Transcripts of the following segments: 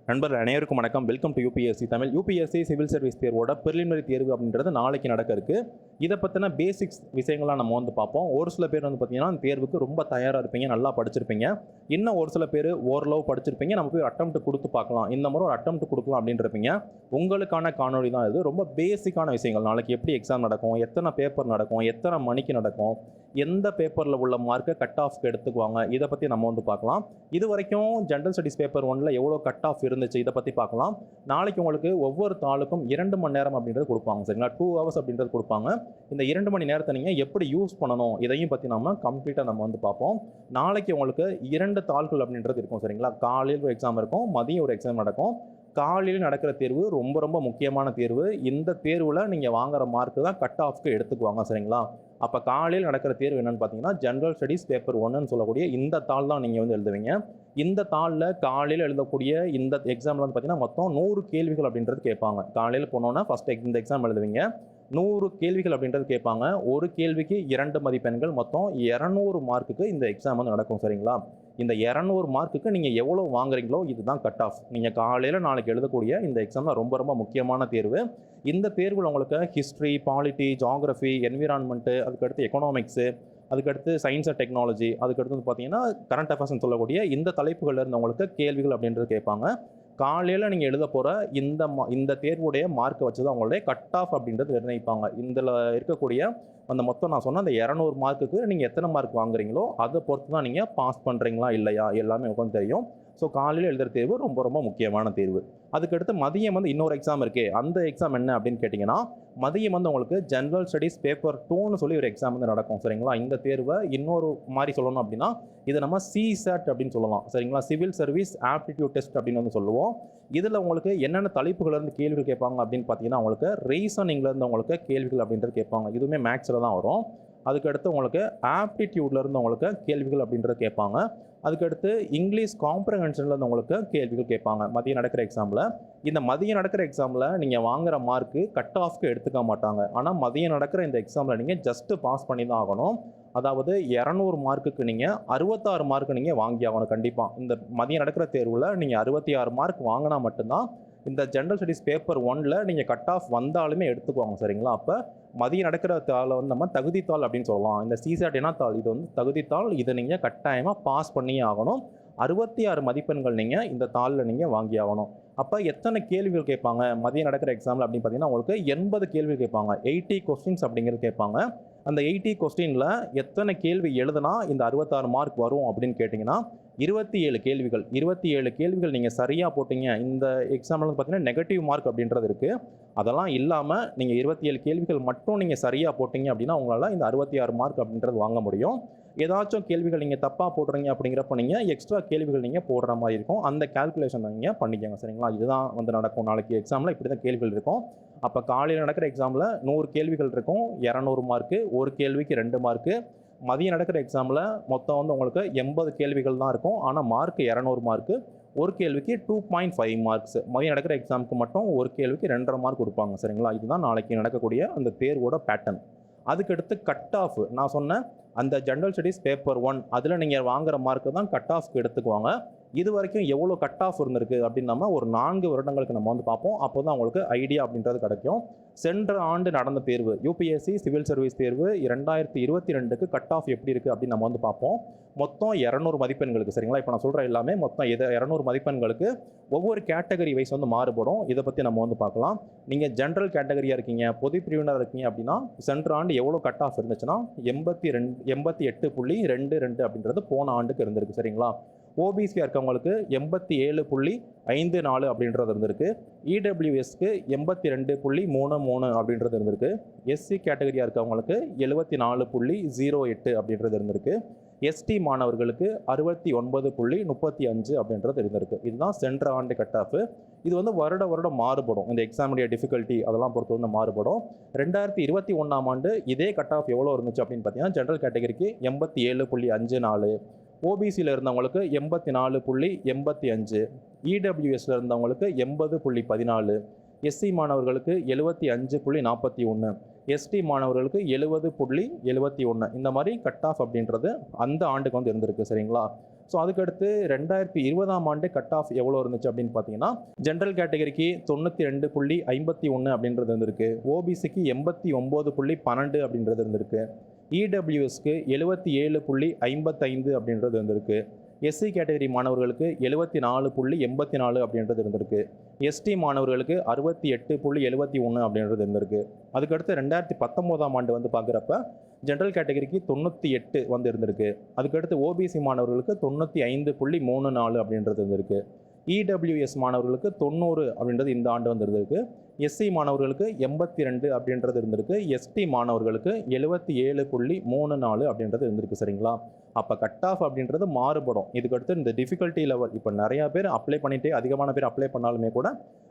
நண்பர்கள் அனைவருக்கும் வணக்கம். Welcome to UPSC Tamil. UPSC civil service தேர்வோட பிரிலிமினரி தேர்வு அப்படின்றது நாளைக்கு நடக்க இருக்கு. இதை பற்றின பேசிக்ஸ் விஷயங்கள்லாம் நம்ம பார்ப்போம். ஒரு சில பேர் பார்த்தீங்கன்னா அந்த தேர்வுக்கு ரொம்ப தயாராக இருப்பீங்க, நல்லா படிச்சிருப்பீங்க. இன்னும் ஒரு சில பேர் ஓரளவு படிச்சிருப்பீங்க, நம்ம போய் அட்டெம்ப்ட் கொடுத்து பார்க்கலாம், இந்த மாதிரி ஒரு அட்டெம்ப்ட் கொடுக்கலாம் அப்படின்னு இருப்பீங்க. உங்களுக்கான காணொலி தான் இது. ரொம்ப பேசிக்கான விஷயங்கள், நாளைக்கு எப்படி எக்ஸாம் நடக்கும், எத்தனை பேப்பர் நடக்கும், எத்தனை மணிக்கு நடக்கும், எந்த பேப்பரில் உள்ள மார்க்கை கட் ஆஃப்க்கு எடுத்துக்குவாங்க, இதை பற்றி நம்ம பார்க்கலாம். இது வரைக்கும் ஜென்ரல் ஸ்டடீஸ் பேப்பர் 1ல் எவ்வளோ கட் ஆஃப் இருந்துச்சு இதை பற்றி பார்க்கலாம். நாளைக்கு உங்களுக்கு ஒவ்வொரு தாளுக்கும் 2 மணி நேரம் அப்படின்றது கொடுப்பாங்க, சரிங்களா? 2 hours அப்படின்றது கொடுப்பாங்க. இந்த 2 மணி நேரத்தை நீங்கள் எப்படி யூஸ் பண்ணணும் இதையும் பற்றி நம்ம கம்ப்ளீட்டாக நம்ம பார்ப்போம். நாளைக்கு உங்களுக்கு 2 தாள்கள் அப்படின்றது இருக்கும், சரிங்களா? காலையில் ஒரு எக்ஸாம் இருக்கும், மதியம் ஒரு எக்ஸாம் நடக்கும். காலையில் நடக்கிற தேர்வு ரொம்ப ரொம்ப முக்கியமான தேர்வு. இந்த தேர்வில் நீங்கள் வாங்குற மார்க்கு தான் கட் ஆஃப்க்கு எடுத்துக்குவாங்க, சரிங்களா? அப்போ காலையில் நடக்கிற தேர்வு என்னென்னு பார்த்தீங்கன்னா ஜென்ரல் ஸ்டடீஸ் பேப்பர் 1ன்னு சொல்லக்கூடிய இந்த தாள் தான் நீங்கள் எழுதுவீங்க. இந்த தாளில் காலையில் எழுதக்கூடிய இந்த எக்ஸாமில் பார்த்தீங்கன்னா மொத்தம் 100 கேள்விகள் அப்படின்றது கேட்பாங்க. காலையில் போனோன்னா ஃபஸ்ட்டு இந்த எக்ஸாம் எழுதுவீங்க, 100 கேள்விகள் அப்படின்றது கேட்பாங்க. ஒரு கேள்விக்கு 2 மதிப்பெண்கள், மொத்தம் 200 மார்க்குக்கு இந்த எக்ஸாம் நடக்கும், சரிங்களா? இந்த 200 மார்க்குக்கு நீங்கள் எவ்வளோ வாங்குறீங்களோ இதுதான் கட் ஆஃப். நீங்கள் காலையில் நாளைக்கு எழுதக்கூடிய இந்த எக்ஸாம் ரொம்ப ரொம்ப முக்கியமான தேர்வு. இந்த தேர்வில் உங்களுக்கு ஹிஸ்ட்ரி, பாலிட்டி, ஜியாகிரஃபி, என்விரான்மெண்ட்டு, அதுக்கடுத்து எக்கனாமிக்ஸு, அதுக்கடுத்து சயின்ஸ் அண்ட் டெக்னாலஜி, அதுக்கடுத்து பார்த்தீங்கன்னா கரண்ட் அஃபேர்ஸ்னு சொல்லக்கூடிய இந்த தலைப்புகளில் இருந்தவங்களுக்கு கேள்விகள் அப்படின்றது கேட்பாங்க. காலையில் நீங்கள் எழுத போகிற இந்த தேர்வுடைய மார்க்கை வச்சு தான் அவங்களுடைய கட் ஆஃப் அப்படின்றது நிர்ணயிப்பாங்க. இதில் இருக்கக்கூடிய அந்த மொத்தம் நான் சொன்ன அந்த 200 மார்க்குக்கு நீங்கள் எத்தனை மார்க் வாங்குறீங்களோ அதை பொறுத்து தான் நீங்கள் பாஸ் பண்ணுறீங்களா இல்லையா எல்லாமே உட்காந்து தெரியும். ஸோ காலையில் எழுதுகிற தேர்வு ரொம்ப ரொம்ப முக்கியமான தேர்வு. அதுக்கடுத்து மதியம் இன்னொரு எக்ஸாம் இருக்கே, அந்த எக்ஸாம் என்ன அப்படின்னு கேட்டிங்கன்னா மதியம் உங்களுக்கு ஜென்ரல் ஸ்டடீஸ் பேப்பர் 2ன்னு சொல்லி ஒரு எக்ஸாம் நடக்கும், சரிங்களா? இந்த தேர்வை இன்னொரு மாதிரி சொல்லணும் அப்படின்னா இதை நம்ம CSAT அப்படின்னு சொல்லலாம், சரிங்களா? சிவில் சர்வீஸ் ஆப்டிடியூட் டெஸ்ட் அப்படின்னு சொல்லுவோம். இதில் உங்களுக்கு என்னென்ன தலைப்புகள்லேருந்து கேள்விகள் கேட்பாங்க அப்படின்னு பார்த்தீங்கன்னா உங்களுக்கு ரீசனிங்லேருந்து உங்களுக்கு கேள்விகள் அப்படின்றது கேட்பாங்க. இதுவுமே மேக்ஸில் தான் வரும். அதுக்கடுத்து உங்களுக்கு ஆப்டிடியூட்லேருந்து உங்களுக்கு கேள்விகள் அப்படின்றது கேட்பாங்க. அதுக்கடுத்து இங்கிலீஷ் காம்ப்ரஹென்ஷன்லேருந்து உங்களுக்கு கேள்விகள் கேட்பாங்க மதியம் நடக்கிற எக்ஸாமில். இந்த மதியம் நடக்கிற எக்ஸாமில் நீங்கள் வாங்குகிற மார்க்கு கட் ஆஃப்க்கு எடுத்துக்க மாட்டாங்க. ஆனால் மதியம் நடக்கிற இந்த எக்ஸாமில் நீங்கள் ஜஸ்ட்டு பாஸ் பண்ணி தான் ஆகணும். அதாவது 200 மார்க்குக்கு நீங்கள் 66 மார்க்கு நீங்கள் வாங்கி ஆகணும் கண்டிப்பாக. இந்த மதியம் நடக்கிற தேர்வில் நீங்கள் 66 மார்க் வாங்கினா மட்டும்தான் இந்த ஜென்ரல் ஸ்டடீஸ் பேப்பர் 1ல் நீங்கள் கட் ஆஃப் வந்தாலுமே எடுத்துக்குவாங்க, சரிங்களா? அப்போ மதியம் நடக்கிற தாளை நம்ம தகுதித்தாள் அப்படின்னு சொல்லலாம். இந்த CSAT என்ன தாள், இது தகுதித்தாள். இதை நீங்கள் கட்டாயமாக பாஸ் பண்ணியே ஆகணும். 66 மதிப்பெண்கள் நீங்கள் இந்த தாளில் நீங்கள் வாங்கி ஆகணும். அப்போ எத்தனை கேள்விகள் கேட்பாங்க மதியம் நடக்கிற எக்ஸாமில் அப்படின்னு பார்த்தீங்கன்னா உங்களுக்கு 80 கேள்வி கேட்பாங்க. 80 கொஸ்டின்ஸ் அப்படிங்கிறது கேட்பாங்க. அந்த 80 கொஸ்டினில் எத்தனை கேள்வி எழுதுனா இந்த 66 மார்க் வரும் அப்படின்னு கேட்டிங்கன்னா 27 கேள்விகள். 27 கேள்விகள் நீங்கள் சரியாக போட்டிங்க. இந்த எக்ஸாமில் பார்த்தீங்கன்னா நெகட்டிவ் மார்க் அப்படின்றது இருக்குது. அதெல்லாம் இல்லாமல் நீங்கள் 27 கேள்விகள் மட்டும் நீங்கள் சரியாக போட்டிங்க அப்படின்னா உங்களால் இந்த 66 மார்க் அப்படின்றது வாங்க முடியும். ஏதாச்சும் கேள்விகள் நீங்கள் தப்பாக போடுறீங்க அப்படிங்கிறப்ப நீங்கள் எக்ஸ்ட்ரா கேள்விகள் நீங்கள் போடுற மாதிரி இருக்கும். அந்த கால்குலேஷன் நீங்கள் பண்ணிக்கோங்க, சரிங்களா? இதுதான் நடக்கும் நாளைக்கு எக்ஸாமில். இப்படி தான் கேள்விகள் இருக்கும். அப்போ காலையில் நடக்கிற எக்ஸாமில் 100 கேள்விகள் இருக்கும், 200 மார்க்கு. ஒரு கேள்விக்கு 2 மார்க்கு. மதியம் நடக்கிற எக்ஸாமில் மொத்தம் உங்களுக்கு 80 கேள்விகள் தான் இருக்கும். ஆனால் மார்க் 200 மார்க்கு. ஒரு கேள்விக்கு 2.5 மார்க்ஸ். மதியம் நடக்கிற எக்ஸாமுக்கு மட்டும் ஒரு கேள்விக்கு 2.5 மார்க் கொடுப்பாங்க, சரிங்களா? இதுதான் நாளைக்கு நடக்கக்கூடிய அந்த தேர்வோட பேட்டர்ன். அதுக்கடுத்து கட் ஆஃப், நான் சொன்னேன் அந்த ஜென்ரல் ஸ்டடீஸ் பேப்பர் 1 அதில் நீங்கள் வாங்குகிற மார்க்கு தான் கட் ஆஃப்க்கு எடுத்துக்குவாங்க. இது வரைக்கும் எவ்வளோ கட் ஆஃப் இருந்திருக்கு அப்படின்னு நம்ம ஒரு 4 வருடங்களுக்கு நம்ம பார்ப்போம். அப்போ தான் உங்களுக்கு ஐடியா அப்படின்றது கிடைக்கும். சென்ற ஆண்டு நடந்த தேர்வு UPSC சிவில் சர்வீஸ் தேர்வு 2022க்கு கட் ஆஃப் எப்படி இருக்குது அப்படின்னு நம்ம பார்ப்போம். மொத்தம் 200 மதிப்பெண்களுக்கு, சரிங்களா? இப்போ நான் சொல்கிற எல்லாமே மொத்தம் 200 மதிப்பெண்களுக்கு ஒவ்வொரு கேட்டகரி வைஸ் மாறுபடும். இதை பற்றி நம்ம பார்க்கலாம். நீங்கள் ஜென்ரல் கேட்டகரியாக இருக்கீங்க, பொது பிரிவினர் இருக்கீங்க அப்படின்னா சென்ற ஆண்டு எவ்வளோ கட் ஆஃப் இருந்துச்சுன்னா 88.22 அப்படின்றது போன ஆண்டுக்கு இருந்திருக்கு, சரிங்களா? ஓபிசியாக இருக்கவங்களுக்கு 87.54 அப்படின்றது இருந்திருக்கு. இடபிள்யூஎஸ்க்கு 82.33 அப்படின்றது இருந்திருக்கு. எஸ்சி கேட்டகரியாக இருக்கவங்களுக்கு 74.08 அப்படின்றது இருந்திருக்கு. எஸ்டி மாணவர்களுக்கு 69.35 அப்படின்றது இருந்திருக்கு. இதுதான் சென்ற ஆண்டு கட் ஆஃப். இது வருடம் மாறுபடும். இந்த எக்ஸாமுடைய டிஃபிகல்ட்டி அதெல்லாம் பொறுத்து மாறுபடும். 2021ஆம் ஆண்டு இதே கட் ஆஃப் எவ்வளோ இருந்துச்சு அப்படின்னு பார்த்தீங்கன்னா ஜென்ரல் கேட்டகரிக்கு 87.54, ஓபிசியில் இருந்தவங்களுக்கு 84.85, இடபிள்யூஎஸ்ல இருந்தவங்களுக்கு 80.14, எஸ்சி மாணவர்களுக்கு 75.41, எஸ்டி மாணவர்களுக்கு 70.71. இந்த மாதிரி கட் ஆஃப் அப்படின்றது அந்த ஆண்டுக்கு இருந்திருக்கு, சரிங்களா? ஸோ அதுக்கடுத்து 2020ஆம் ஆண்டு கட் ஆஃப் எவ்வளோ இருந்துச்சு அப்படின்னு பார்த்தீங்கன்னா, ஜென்ரல் கேட்டகரிக்கு 92.51 அப்படின்றது இருந்திருக்கு. ஓபிசிக்கு 89.12 அப்படின்றது இருந்திருக்கு. இடபிள்யூஎஸ்க்கு 77.55 அப்படின்றது இருந்திருக்கு. எஸ்சி கேட்டகரி மாணவர்களுக்கு 74.84 அப்படின்றது இருந்திருக்கு. எஸ்டி மாணவர்களுக்கு 68.71 அப்படின்றது இருந்திருக்கு. அதுக்கடுத்து 2019ஆம் ஆண்டு வந்து பார்க்குறப்ப ஜென்ரல் கேட்டகரிக்கு 98 வந்து இருந்திருக்கு. அதுக்கடுத்து ஓபிசி மாணவர்களுக்கு 95.34 அப்படின்றது இருந்திருக்கு. இடபிள்யூஎஸ் மாணவர்களுக்கு 90 அப்படின்றது இந்த ஆண்டு வந்து இருந்திருக்கு. எஸ்சி மாணவர்களுக்கு 82 அப்படின்றது இருந்திருக்கு. எஸ்டி மாணவர்களுக்கு 77.34 அப்படின்றது இருந்திருக்கு. சரிங்களா? அப்போ கட் ஆஃப் அப்படின்றது மாறுபடும். இதுக்கடுத்து இந்த டிஃபிகல்ட்டி லெவல் இப்போ நிறையா பேர் அப்ளை பண்ணிட்டு அதிகமான பேர் அப்ளை பண்ணாலுமே கூட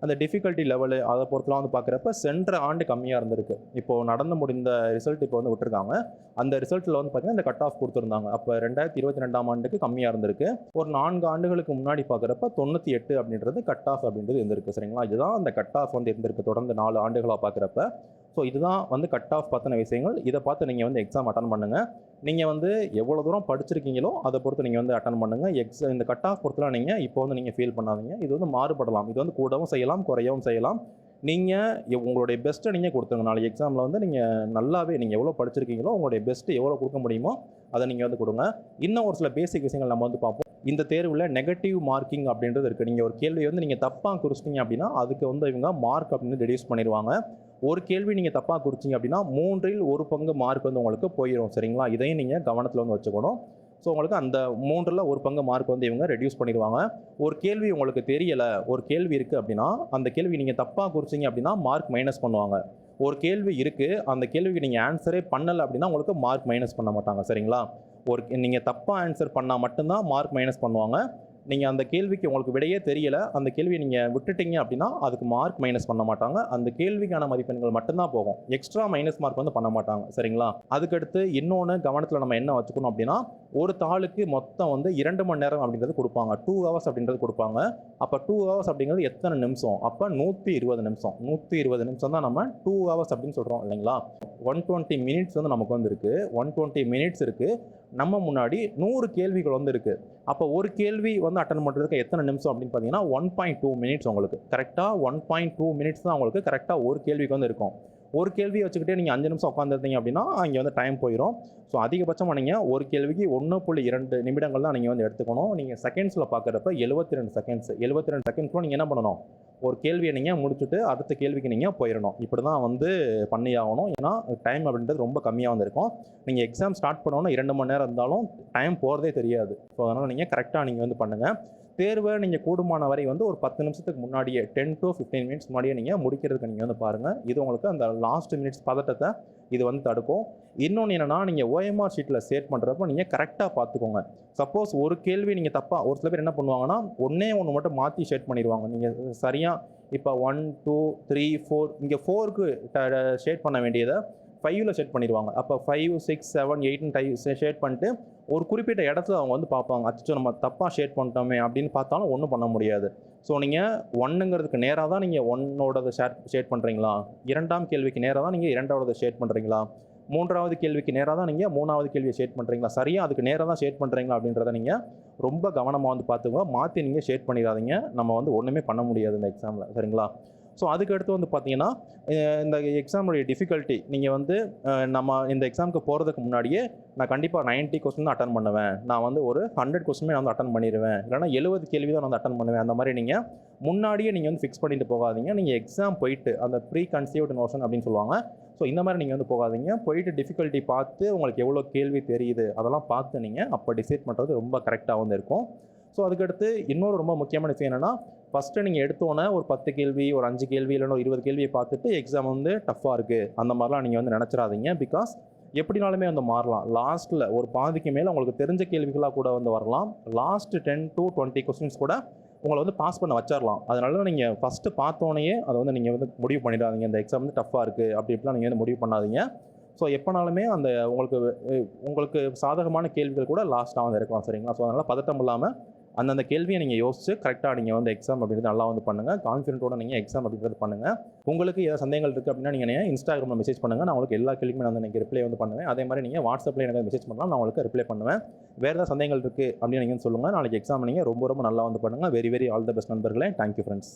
அந்த டிஃபிகல்ட்டி லெவலு அதை பொறுத்தலாம் வந்து பார்க்குறப்ப சென்ற ஆண்டு கம்மியாக இருந்திருக்கு. இப்போது நடந்து முடிந்த ரிசல்ட் இப்போ வந்து விட்டுருக்காங்க. அந்த ரிசல்ட்டில் வந்து பார்த்தீங்கன்னா இந்த கட் ஆஃப் கொடுத்துருந்தாங்க. அப்போ 2022ஆம் ஆண்டுக்கு கம்மியாக இருந்திருக்கு. ஒரு 4 ஆண்டுகளுக்கு முன்னாடி பார்க்குறப்ப 98 அப்படின்றது கட் ஆஃப் அப்படின்றது இருந்திருக்கு. சரிங்களா? இதுதான் அந்த கட் ஆஃப் வந்து இருந்திருக்கு தொடர்ந்து 4 ஆண்டுகளாக பார்க்குறப்ப. ஸோ இதுதான் வந்து கட் ஆஃப் பற்றின விஷயங்கள். இதை பார்த்து நீங்கள் வந்து எக்ஸாம் அட்டன் பண்ணுங்கள். நீங்கள் வந்து எவ்வளோ தூரம் படிச்சிருக்கீங்களோ அதை பொறுத்து நீங்கள் வந்து அட்டன் பண்ணுங்கள். இந்த கட் ஆஃப் பொறுத்துலாம் நீங்கள் இப்போ வந்து நீங்கள் ஃபீல் பண்ணாதீங்க. இது வந்து மாறுபடலாம். இது வந்து கூடவும் செய்யலாம், குறையவும் செய்யலாம். நீங்கள் உங்களுடைய பெஸ்ட்டை நீங்கள் கொடுத்துருங்க. நாளைக்கு எக்ஸாமில் வந்து நீங்கள் நல்லாவே நீங்கள் எவ்வளோ படிச்சிருக்கீங்களோ உங்களுடைய பெஸ்ட்டு எவ்வளோ கொடுக்க முடியுமோ அதை நீங்கள் வந்து கொடுங்க. இன்னும் ஒரு சில பேசிக் விஷயங்கள் நம்ம வந்து பார்ப்போம். இந்த தேர்வில் நெகட்டிவ் மார்க்கிங் அப்படின்றது இருக்குது. நீங்கள் ஒரு கேள்வி வந்து நீங்கள் தப்பாக குறிச்சிட்டிங்க அப்படின்னா அதுக்கு வந்து இவங்க மார்க் அப்படின்னு ரெடியூஸ் பண்ணிடுவாங்க. ஒரு கேள்வி நீங்கள் தப்பாக குறிச்சிங்க அப்படின்னா 3இல் 1 பங்கு மார்க் வந்து உங்களுக்கு போயிடும். சரிங்களா? இதையும் நீங்கள் கவனத்தில் வந்து வச்சுக்கணும். ஸோ உங்களுக்கு அந்த 3இல் 1 பங்கு மார்க் வந்து இவங்க ரெடியூஸ் பண்ணிடுவாங்க. ஒரு கேள்வி உங்களுக்கு தெரியலை, ஒரு கேள்வி இருக்குது அப்படின்னா அந்த கேள்வி நீங்கள் தப்பாக குறிச்சிங்க அப்படின்னா மார்க் மைனஸ் பண்ணுவாங்க. ஒரு கேள்வி இருக்குது, அந்த கேள்விக்கு நீங்கள் ஆன்சரே பண்ணலை அப்படின்னா உங்களுக்கு மார்க் மைனஸ் பண்ண மாட்டாங்க. சரிங்களா? நீங்கள் தப்பாக ஆன்சர் பண்ணால் மட்டும்தான் மார்க் மைனஸ் பண்ணுவாங்க. நீங்கள் அந்த கேள்விக்கு உங்களுக்கு விடையே தெரியலை, அந்த கேள்வியை நீங்கள் விட்டுட்டீங்க அப்படின்னா அதுக்கு மார்க் மைனஸ் பண்ண மாட்டாங்க. அந்த கேள்விக்கான மதிப்பெண்கள் மட்டும்தான் போகும். எக்ஸ்ட்ரா மைனஸ் மார்க் வந்து பண்ண மாட்டாங்க. சரிங்களா? அதுக்கடுத்து இன்னொன்று கவனத்தில் நம்ம என்ன வச்சுக்கணும் அப்படின்னா, ஒரு தாளுக்கு மொத்தம் வந்து 2 மணி நேரம் அப்படின்றது கொடுப்பாங்க. 2 ஹவர்ஸ் அப்படின்றது கொடுப்பாங்க. அப்போ 2 ஹவர்ஸ் அப்படிங்கிறது எத்தனை நிமிஷம்? அப்போ 120 நிமிஷம். 120 நிமிஷம் தான் நம்ம 2 ஹவர்ஸ் அப்படின்னு சொல்கிறோம் இல்லைங்களா? 120 மினிட்ஸ் வந்து நமக்கு வந்து இருக்குது. 120 மினிட்ஸ் இருக்குது. நம்ம முன்னாடி 100 கேள்விகள் வந்து இருக்குது. அப்போ ஒரு கேள்வி வந்து அட்டன் பண்ணுறதுக்கு எத்தனை நிமிஷம் அப்படின்னு பார்த்தீங்கன்னா 1.2 மினிட்ஸ் உங்களுக்கு. கரெக்டாக 1.2 மினிட்ஸ் தான் உங்களுக்கு கரெக்டாக ஒரு கேள்விக்கு வந்து இருக்கும். ஒரு கேள்வியை வச்சுக்கிட்டே நீங்கள் 5 நிமிஷம் உட்காந்துருந்தீங்க அப்படின்னா இங்கே வந்து டைம் போயிடும். ஸோ அதிகபட்சமாக நீங்கள் ஒரு கேள்விக்கு 1.2 நிமிடங்கள் தான் நீங்கள் வந்து எடுத்துக்கணும். நீங்கள் செகண்ட்ஸில் பார்க்குறப்ப 72 செகண்ட்ஸ். 72 செகண்ட்ஸ்லாம் நீங்கள் என்ன பண்ணணும்? ஒரு கேள்வியை நீங்கள் முடிச்சுட்டு அடுத்த கேள்விக்கு நீங்கள் போயிடணும். இப்படி தான் வந்து பண்ணி ஆகணும். ஏன்னா டைம் அப்படின்றது ரொம்ப கம்மியாக வந்து இருக்கும். நீங்கள் எக்ஸாம் ஸ்டார்ட் பண்ணோன்னா 2 மணி நேரம் இருந்தாலும் டைம் போகிறதே தெரியாது. ஸோ அதனால் நீங்கள் கரெக்டாக நீங்கள் வந்து பண்ணுங்கள். தேர்வை நீங்கள் கூடுமான வரை வந்து ஒரு 10 நிமிஷத்துக்கு முன்னாடியே 10 to 15 மினிட்ஸ் முன்னாடியே நீங்கள் முடிக்கிறதுக்கு நீங்கள் வந்து பாருங்கள். இது உங்களுக்கு அந்த லாஸ்ட் மினிட்ஸ் பதட்டத்தை இது வந்து தடுக்கும். இன்னொன்று என்னென்னா, நீங்கள் ஓஎம்ஆர் ஷீட்டில் சேட் பண்ணுறப்போ நீங்கள் கரெக்டாக பார்த்துக்கோங்க. சப்போஸ் ஒரு கேள்வி நீங்கள் தப்பாக, ஒரு சில பேர் என்ன பண்ணுவாங்கன்னா ஒன்று மட்டும் மாற்றி ஷேட் பண்ணிடுவாங்க. நீங்கள் சரியாக இப்போ 1 2 3 4 இங்கே 4க்கு ஷேட் பண்ண வேண்டியதை 5ல் ஷேட் பண்ணிடுவாங்க. அப்போ 5 6 7 8ன்னு ஷேட் பண்ணிட்டு ஒரு குறிப்பிட்ட இடத்துல அவங்க வந்து பார்ப்பாங்க. அச்சோ நம்ம தப்பாக ஷேட் பண்ணிட்டோமே அப்படின்னு பார்த்தாலும் ஒன்றும் பண்ண முடியாது. ஸோ நீங்கள் 1ங்கிறதுக்கு நேராக தான் நீங்கள் 1ஓடதை ஷேட் பண்ணுறீங்களா, 2ஆம் கேள்விக்கு நேராக தான் நீங்கள் 2ஆவதை ஷேட் பண்ணுறீங்களா, 3ஆவது கேள்விக்கு நேராக தான் நீங்கள் 3ஆவது கேள்வியை ஷேட் பண்ணுறீங்களா, சரியாக அதுக்கு நேராக தான் ஷேட் பண்ணுறீங்களா அப்படின்றத நீங்கள் ரொம்ப கவனமாக வந்து பார்த்துக்கோங்க. மாற்றி நீங்கள் ஷேட் பண்ணிடாதீங்க. நம்ம வந்து ஒன்றுமே பண்ண முடியாது இந்த எக்ஸாமில். சரிங்களா? ஸோ அதுக்கடுத்து வந்து பார்த்தீங்கன்னா இந்த எக்ஸாமுடைய டிஃபிகல்ட்டி நீங்கள் வந்து நம்ம இந்த எக்ஸாமுக்கு போகிறதுக்கு முன்னாடியே நான் கண்டிப்பாக 90 கொஸ்டின் தான் அட்டன் பண்ணுவேன், நான் வந்து ஒரு 100 கொஸ்டினுமே நான் வந்து அட்டன் பண்ணிடுவேன், இல்லைனா 70 கேள்வி தான் நான் வந்து அட்டன் பண்ணுவேன், அந்த மாதிரி நீங்கள் முன்னாடியே நீங்கள் வந்து ஃபிக்ஸ் பண்ணிட்டு போகாதீங்க. நீங்கள் எக்ஸாம் போயிட்டு அந்த ப்ரீ கன்சீவ்டு நோஷன் அப்படின்னு சொல்லுவாங்க. ஸோ இந்த மாதிரி நீங்கள் வந்து போகாதீங்க. போயிட்டு டிஃபிகல்ட்டி பார்த்து உங்களுக்கு எவ்வளோ கேள்வி தெரியுது அதெல்லாம் பார்த்து நீங்கள் அப்போ டிசைட் பண்ணுறது ரொம்ப கரெக்டாக வந்து இருக்கும். ஸோ அதுக்கடுத்து இன்னொரு ரொம்ப முக்கியமான விஷயம் என்னென்னா, ஃபஸ்ட்டு நீங்கள் எடுத்தோன்னே ஒரு 10 கேள்வி, ஒரு 5 கேள்வி, இல்லைன்னா ஒரு 20 கேள்வியை பார்த்துட்டு எக்ஸாம் வந்து டஃப்பாக இருக்குது அந்த மாதிரிலாம் நீங்கள் வந்து நினச்சிடாதீங்க. பிகாஸ் எப்படினாலுமே வந்து மாறலாம். லாஸ்ட்டில் ஒரு பாதிக்கு மேலே உங்களுக்கு தெரிஞ்ச கேள்விகளாக கூட வந்து வரலாம். லாஸ்ட் 10 to 20 கொஸ்டின்ஸ் கூட உங்களை வந்து பாஸ் பண்ண வச்சிடலாம். அதனால நீங்கள் ஃபஸ்ட்டு பார்த்தோன்னே அதை வந்து நீங்கள் வந்து முடிவு பண்ணிடாதீங்க, இந்த எக்ஸாம் வந்து டஃப்பாக இருக்குது அப்படி இப்படிலாம் நீங்கள் வந்து முடிவு பண்ணாதீங்க. ஸோ எப்போனாலுமே அந்த உங்களுக்கு சாதகமான கேள்விகள் கூட லாஸ்ட்டாக வந்து இருக்கலாம். சரிங்களா? ஸோ அதனால் பதட்டம் இல்லாமல் அந்தந்த கேள்வியை நீங்கள் யோசிச்சு கரெக்டாக நீங்கள் வந்து எக்ஸாம் அப்படின்றது நல்லா வந்து பண்ணுங்கள். கான்ஃபிடென்ட்டோட நீங்கள் எக்ஸாம் அப்படின்றது பண்ணுங்கள். உங்களுக்கு ஏதாவது சந்தேகங்கள் இருக்குது அப்படின்னா நீங்கள் இன்ஸ்டாகிராமில் மெசேஜ் பண்ணுங்கள். நான் உங்களுக்கு எல்லா கேள்விக்குமே நான் வந்து ரிப்ளை வந்து பண்ணுவேன். அதே மாதிரி நீங்கள் வாட்ஸ்அப்பில் எனக்கு மெசேஜ் பண்ணலாம், நான் உங்களுக்கு ரிப்ளை பண்ணுவேன். வேறு ஏதாவது சந்தேகங்கள் இருக்குது அப்படின்னு நீங்கள் சொல்லுங்கள். நாளைக்கு எக்ஸாம் நீங்கள் ரொம்ப ரொம்ப நல்லா வந்து பண்ணுங்கள். Very very all the best நண்பர்களே. Thank you friends.